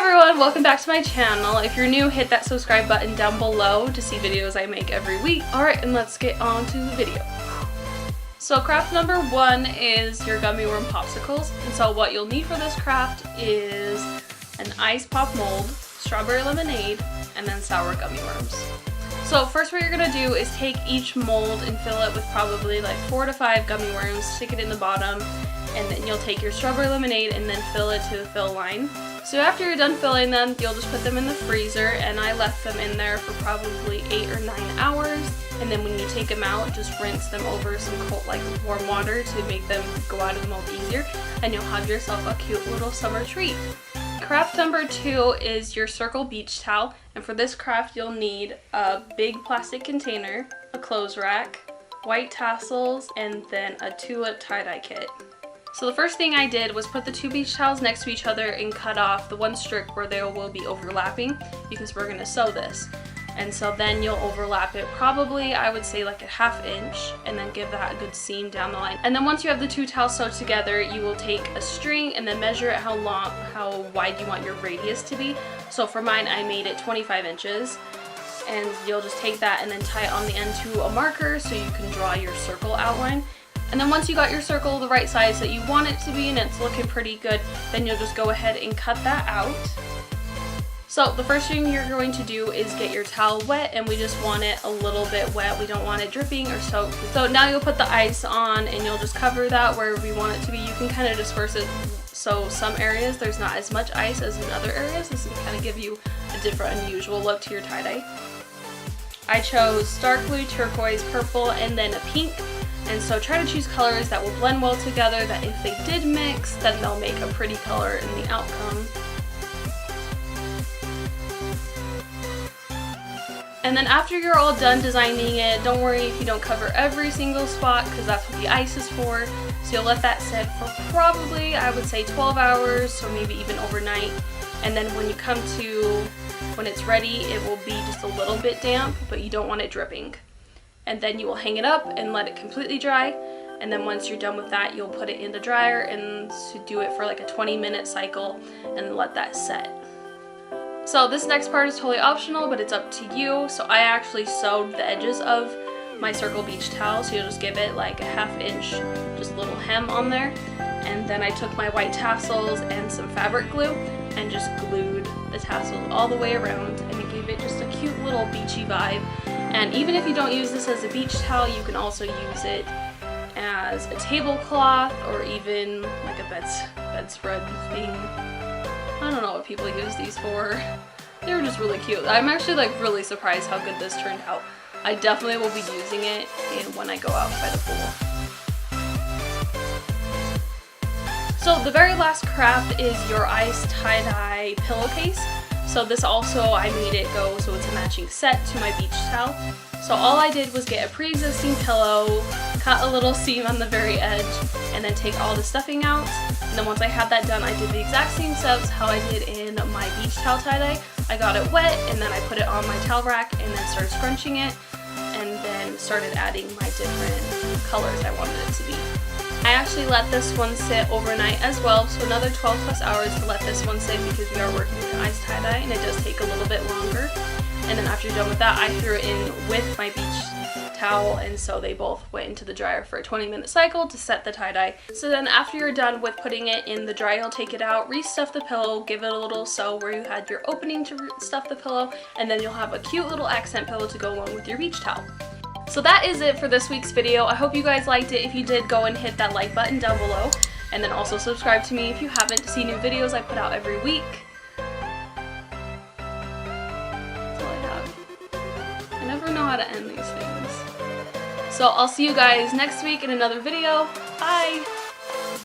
everyone, welcome back to my channel. If you're new, hit that subscribe button down below to see videos I make every week. Alright, and let's get on to the video. So craft number 1 is your gummy worm popsicles. And so what you'll need for this craft is an ice pop mold, strawberry lemonade, and then sour gummy worms. So first what you're going to do is take each mold and fill it with probably like 4 to 5 gummy worms, stick it in the bottom, and then you'll take your strawberry lemonade and then fill it to the fill line. So after you're done filling them, you'll just put them in the freezer, and I left them in there for probably 8 or 9 hours. And then when you take them out, just rinse them over some cold, like warm water to make them go out of the mold easier, and you'll have yourself a cute little summer treat. Craft number 2 is your circle beach towel, and for this craft you'll need a big plastic container, a clothes rack, white tassels, and then a tulip tie-dye kit. So the first thing I did was put the 2 beach towels next to each other and cut off the one strip where they will be overlapping because we're going to sew this. And so then you'll overlap it probably, I would say, like a 1/2 inch, and then give that a good seam down the line. And then once you have the 2 towels sewed together, you will take a string and then measure it how wide you want your radius to be. So for mine, I made it 25 inches. And you'll just take that and then tie it on the end to a marker so you can draw your circle outline. And then once you got your circle the right size that you want it to be and it's looking pretty good, then you'll just go ahead and cut that out. So the first thing you're going to do is get your towel wet, and we just want it a little bit wet. We don't want it dripping or soaked. So now you'll put the ice on and you'll just cover that wherever you want it to be. You can kind of disperse it, so some areas there's not as much ice as in other areas. This will kind of give you a different, unusual look to your tie-dye. I chose dark blue, turquoise, purple, and then a pink. And so try to choose colors that will blend well together, that if they did mix, then they'll make a pretty color in the outcome. And then after you're all done designing it, don't worry if you don't cover every single spot, because that's what the ice is for. So you'll let that sit for probably, I would say, 12 hours, or maybe even overnight. And then when you come to, when it's ready, it will be just a little bit damp, but you don't want it dripping. And then you will hang it up and let it completely dry. And then once you're done with that, you'll put it in the dryer and do it for like a 20-minute cycle and let that set. So this next part is totally optional, but it's up to you. So I actually sewed the edges of my circle beach towel, so you'll just give it like a 1/2 inch, just a little hem on there. And then I took my white tassels and some fabric glue and just glued the tassels all the way around, and it gave it just a cute little beachy vibe. And even if you don't use this as a beach towel, you can also use it as a tablecloth or even like a bedspread thing. I don't know what people use these for. They were just really cute. I'm actually like really surprised how good this turned out. I definitely will be using it when I go out by the pool. So the very last craft is your ice tie-dye pillowcase. So this also, I made it go so it's a matching set to my beach towel. So all I did was get a pre-existing pillow, cut a little seam on the very edge, and then take all the stuffing out. And then once I had that done, I did the exact same steps how I did in my beach towel tie-dye. I got it wet, and then I put it on my towel rack, and then started scrunching it, and then started adding my different colors I wanted it to be. I actually let this one sit overnight as well, so another 12 plus hours to let this one sit because we are working with ice tie-dye and it does take a little bit longer. And then after you're done with that, I threw it in with my beach towel, and so they both went into the dryer for a 20-minute cycle to set the tie-dye. So then after you're done with putting it in the dryer, you'll take it out, restuff the pillow, give it a little sew where you had your opening to stuff the pillow, and then you'll have a cute little accent pillow to go along with your beach towel. So that is it for this week's video. I hope you guys liked it. If you did, go and hit that like button down below. And then also subscribe to me if you haven't to see new videos I put out every week. That's all I have. I never know how to end these things. So I'll see you guys next week in another video. Bye!